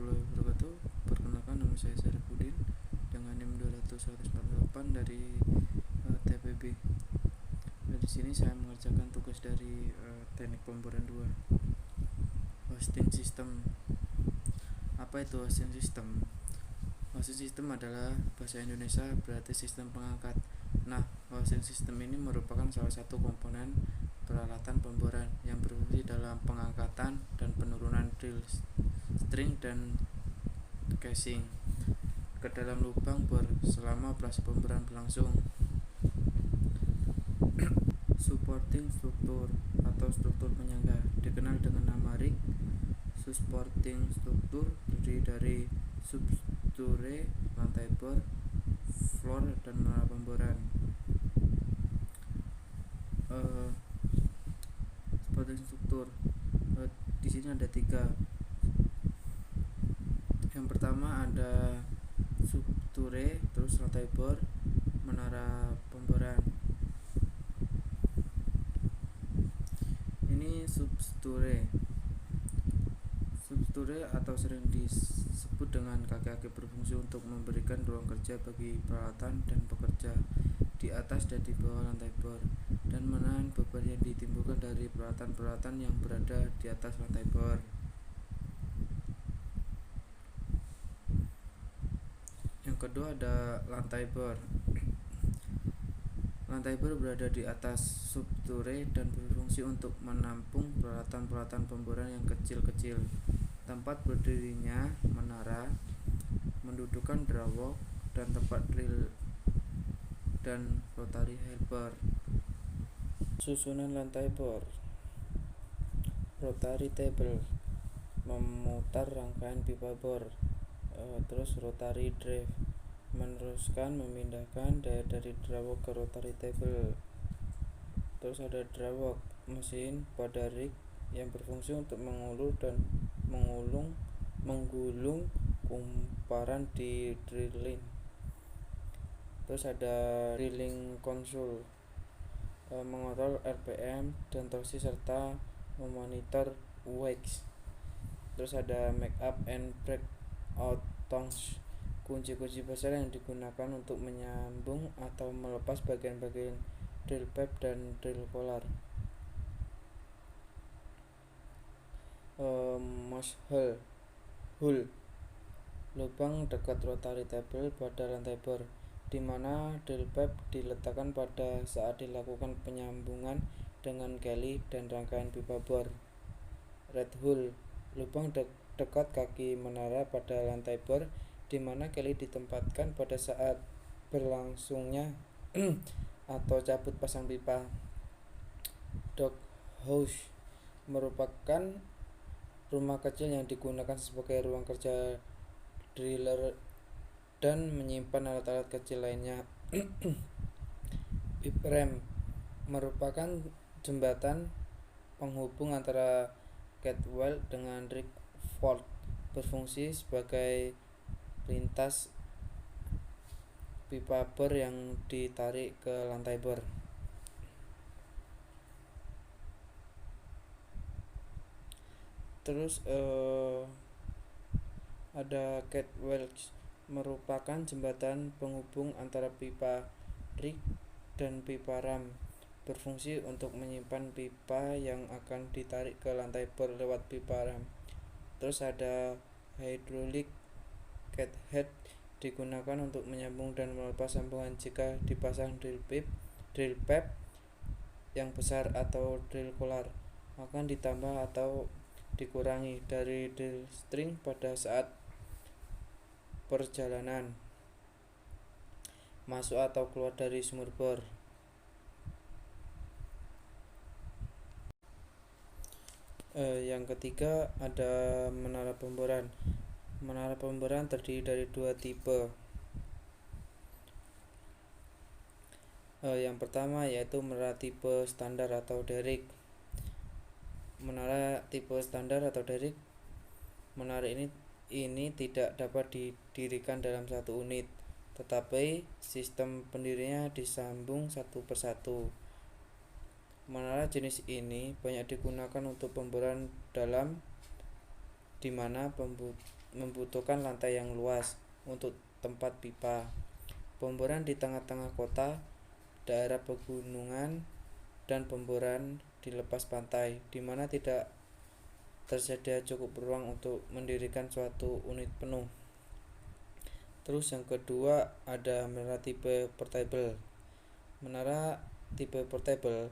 warahmatullahi wabarakatuh. Perkenalkan, nama saya Syarifudin dengan NIM 200-148 dari TPB. Di sini saya mengerjakan tugas dari teknik pemboran 2. Hosting system. Apa itu hosting system? Hosting system adalah bahasa Indonesia berarti sistem pengangkat. Nah, hosting system ini merupakan salah satu komponen peralatan pemboran yang berfungsi dalam pengangkatan dan penurunan drill string dan casing ke dalam lubang bor selama operasi pemboran berlangsung. Supporting struktur atau struktur penyangga dikenal dengan nama rig. Supporting struktur terdiri dari substrukture, lantai bor, floor, dan menara pemboran. Supporting struktur di sini ada 3. Yang pertama ada substrukture, terus lantai bor, menara pemboran. Ini substrukture. Substrukture atau sering disebut dengan kaki-kaki berfungsi untuk memberikan ruang kerja bagi peralatan dan pekerja di atas dan di bawah lantai bor dan menahan beban yang ditimbulkan dari peralatan-peralatan yang berada di atas lantai bor. Yang kedua ada lantai bor. Lantai bor berada di atas substrukture dan berfungsi untuk menampung peralatan-peralatan pemboran yang kecil-kecil. Tempat berdirinya menara, mendudukan drawall, dan tempat drill dan rotary helper. Susunan lantai bor. Rotary table memutar rangkaian pipa bor. Terus rotary drive meneruskan memindahkan daya dari drawall ke rotary table. Terus ada drawall, mesin pada rig yang berfungsi untuk mengulur dan menggulung kumparan di drilling. Terus ada drilling console, mengontrol RPM dan torsi serta memonitor wax. Terus ada make up and break out tongs, kunci-kunci besar yang digunakan untuk menyambung atau melepas bagian-bagian drill pipe dan drill collar. Mouse hole, lubang dekat rotary table pada lantai bor, di mana drill pipe diletakkan pada saat dilakukan penyambungan dengan keli dan rangkaian pipa bor. Red hole, lubang dekat kaki menara pada lantai bor, di mana keli ditempatkan pada saat berlangsungnya atau cabut pasang pipa. Dog house merupakan rumah kecil yang digunakan sebagai ruang kerja driller dan menyimpan alat-alat kecil lainnya. Pipe ram merupakan jembatan penghubung antara catwalk dengan rig vault, berfungsi sebagai lintas pipa bor yang ditarik ke lantai bor. Terus ada catwalk merupakan jembatan penghubung antara pipa rig dan pipa ram, berfungsi untuk menyimpan pipa yang akan ditarik ke lantai bor lewat pipa ram. Terus ada hydraulic cathead, digunakan untuk menyambung dan melepas sambungan jika dipasang drill pipe yang besar atau drill collar akan ditambah atau dikurangi dari drill string pada saat perjalanan masuk atau keluar dari sumur bor. Yang ketiga ada menara pemboran. Menara pemboran terdiri dari 2 tipe. Yang pertama yaitu menara tipe standar atau derrick. Menara tipe standar atau derrick, menara ini tidak dapat didirikan dalam satu unit, tetapi sistem pendirinya disambung satu persatu. Menara jenis ini banyak digunakan untuk pemboran dalam, di mana membutuhkan lantai yang luas untuk tempat pipa. Pemboran di tengah-tengah kota, daerah pegunungan, dan pemboran di lepas pantai, di mana tidak tersedia cukup ruang untuk mendirikan suatu unit penuh. Terus yang kedua ada menara tipe portable. Menara tipe portable.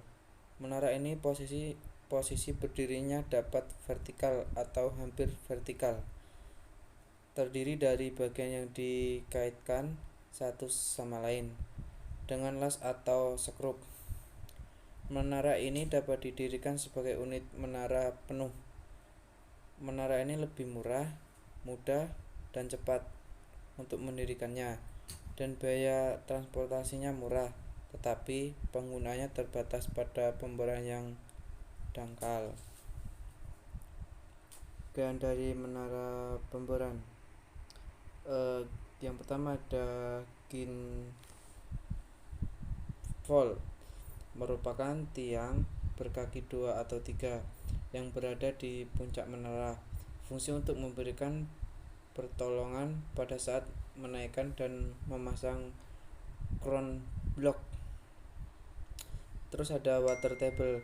Menara ini posisi berdirinya dapat vertikal atau hampir vertikal. Terdiri dari bagian yang dikaitkan satu sama lain dengan las atau skrup. Menara ini dapat didirikan sebagai unit menara penuh. Menara ini lebih murah, mudah, dan cepat untuk mendirikannya, dan biaya transportasinya murah, tetapi penggunanya terbatas pada pemboran yang dangkal. Bagian dari menara pemboran, yang pertama ada ginvolve, merupakan tiang berkaki 2 atau 3 yang berada di puncak menara. Fungsi untuk memberikan pertolongan pada saat menaikkan dan memasang crown block. Terus ada water table,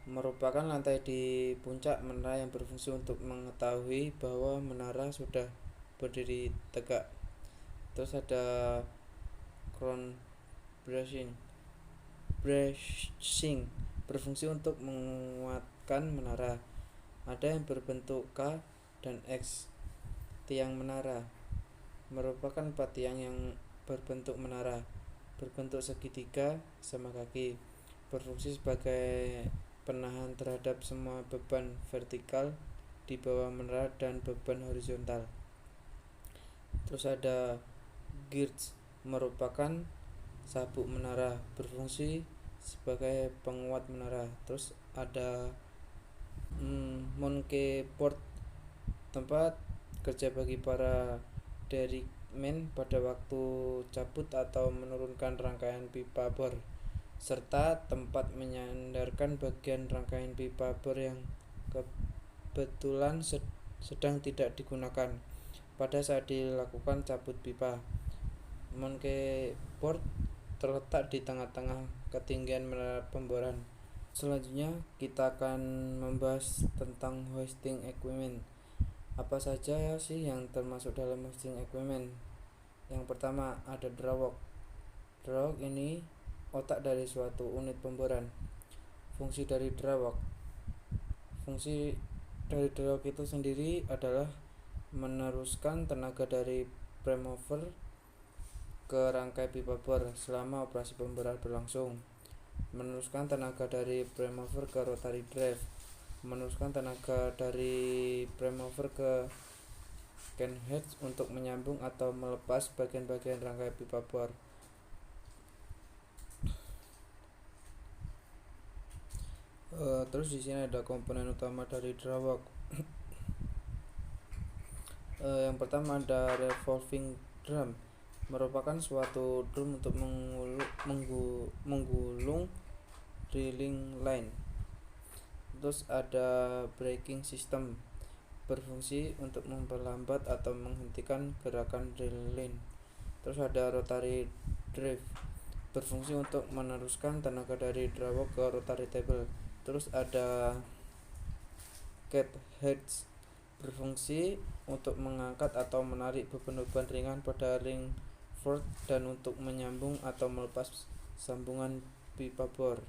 merupakan lantai di puncak menara yang berfungsi untuk mengetahui bahwa menara sudah berdiri tegak. Terus ada crown bracing, berfungsi untuk menguatkan menara. Ada yang berbentuk K dan X. Tiang menara merupakan 4 tiang yang berbentuk menara, berbentuk segitiga sama kaki, berfungsi sebagai penahan terhadap semua beban vertikal di bawah menara dan beban horizontal. Terus ada girts, merupakan sabuk menara, berfungsi sebagai penguat menara. Terus ada monkeyboard, tempat kerja bagi para dairymen pada waktu cabut atau menurunkan rangkaian pipa bor, serta tempat menyandarkan bagian rangkaian pipa bor yang kebetulan sedang tidak digunakan pada saat dilakukan cabut pipa. Monkeyboard terletak di tengah-tengah ketinggian menara pemboran. Selanjutnya kita akan membahas tentang hoisting equipment. Apa saja sih yang termasuk dalam hoisting equipment? Yang pertama ada drawog. Drawog ini otak dari suatu unit pemboran. Fungsi dari drawog itu sendiri adalah meneruskan tenaga dari prime mover ke rangkai pipa bor selama operasi pemboran berlangsung, meneruskan tenaga dari prime mover ke rotary drive, meneruskan tenaga dari prime mover ke can heads untuk menyambung atau melepas bagian-bagian rangkai pipa bor. Terus di sini ada komponen utama dari drawog. Yang pertama ada revolving drum, merupakan suatu drum untuk menggulung drilling line. Terus ada braking system, berfungsi untuk memperlambat atau menghentikan gerakan drilling. Terus ada rotary drive, berfungsi untuk meneruskan tenaga dari drawog ke rotary table. Terus ada cat heads, berfungsi untuk mengangkat atau menarik beban-beban ringan pada ring fork dan untuk menyambung atau melepas sambungan pipa bor.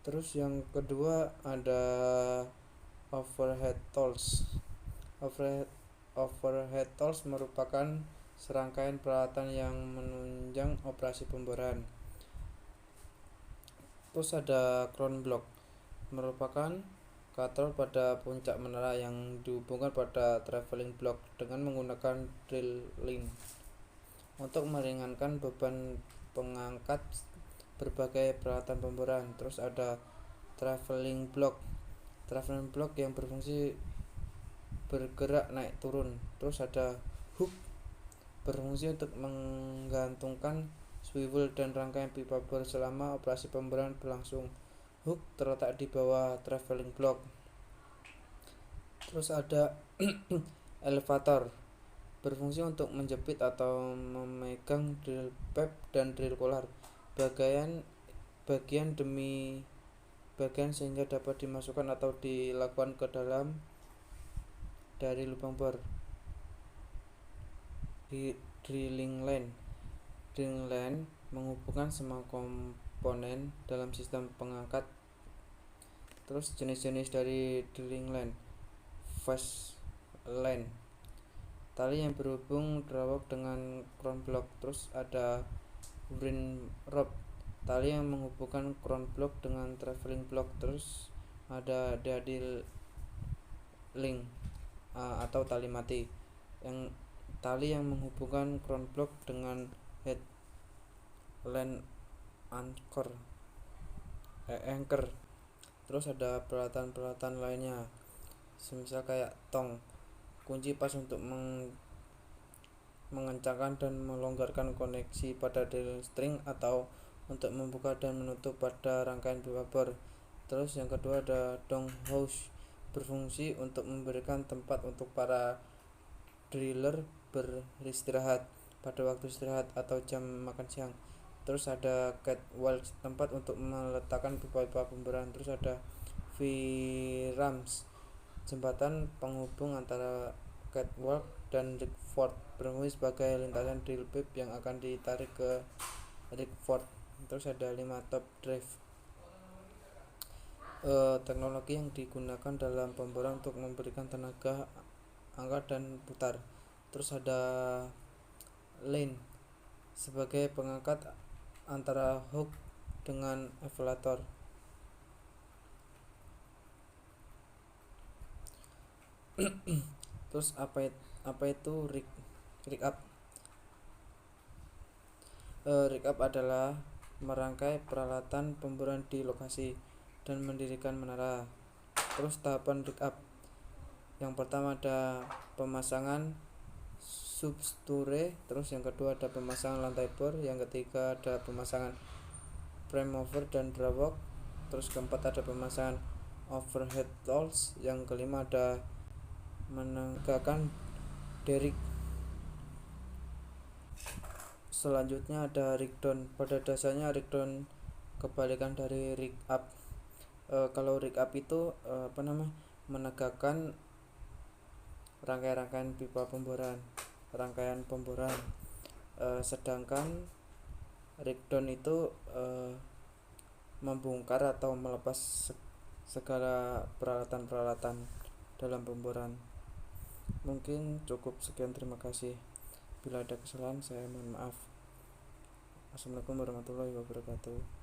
Terus yang kedua ada overhead tools. Overhead tools merupakan serangkaian peralatan yang menunjang operasi pemboran. Terus ada crown block, merupakan katrol pada puncak menara yang dihubungkan pada traveling block dengan menggunakan drilling untuk meringankan beban pengangkat berbagai peralatan pemboran. Terus ada traveling block yang berfungsi bergerak naik turun. Terus ada hook, berfungsi untuk menggantungkan swivel dan rangkaian pipa bor selama operasi pemboran berlangsung. hook terletak di bawah traveling block. Terus ada elevator, berfungsi untuk menjepit atau memegang drill pipe dan drill collar bagian demi bagian sehingga dapat dimasukkan atau dilakukan ke dalam dari lubang bor. Di drilling line menghubungkan semua komponen dalam sistem pengangkat. Terus jenis-jenis dari drilling line: fast line, tali yang berhubung drawlock dengan crown block. Terus ada wind rope, tali yang menghubungkan crown block dengan traveling block. Terus ada daddy link atau tali mati, tali yang menghubungkan crown block dengan head line anchor. Terus ada peralatan lainnya, semisal kayak tong, kunci pas untuk mengencangkan dan melonggarkan koneksi pada drill string atau untuk membuka dan menutup pada rangkaian pipa bor. Terus yang kedua ada dong house, berfungsi untuk memberikan tempat untuk para driller beristirahat pada waktu istirahat atau jam makan siang. Terus ada catwalk, tempat untuk meletakkan pipa-pipa pemberan. Terus ada V-rams, jembatan penghubung antara catwalk dan riggford, berfungsi sebagai lintasan drill pipe yang akan ditarik ke riggford. Terus ada 5 top drive, teknologi yang digunakan dalam pemboran untuk memberikan tenaga angkat dan putar. Terus ada lane, sebagai pengangkat antara hook dengan elevator. Terus apa itu rig up? Rig up adalah merangkai peralatan pemboran di lokasi dan mendirikan menara. Terus tahapan rig up: yang pertama ada pemasangan substruktur, terus yang kedua ada pemasangan lantai bor, yang ketiga ada pemasangan framework dan drawlock, terus keempat ada pemasangan overhead tools, yang kelima ada menegakkan derrick. Selanjutnya ada rig down. Pada dasarnya rig down kebalikan dari rig up. Kalau rig up itu menegakkan rangkaian rangkaian pemboran, sedangkan rig down itu membongkar atau melepas segala peralatan dalam pemboran. Mungkin cukup sekian, terima kasih. Bila ada kesalahan saya mohon maaf. Assalamualaikum warahmatullahi wabarakatuh.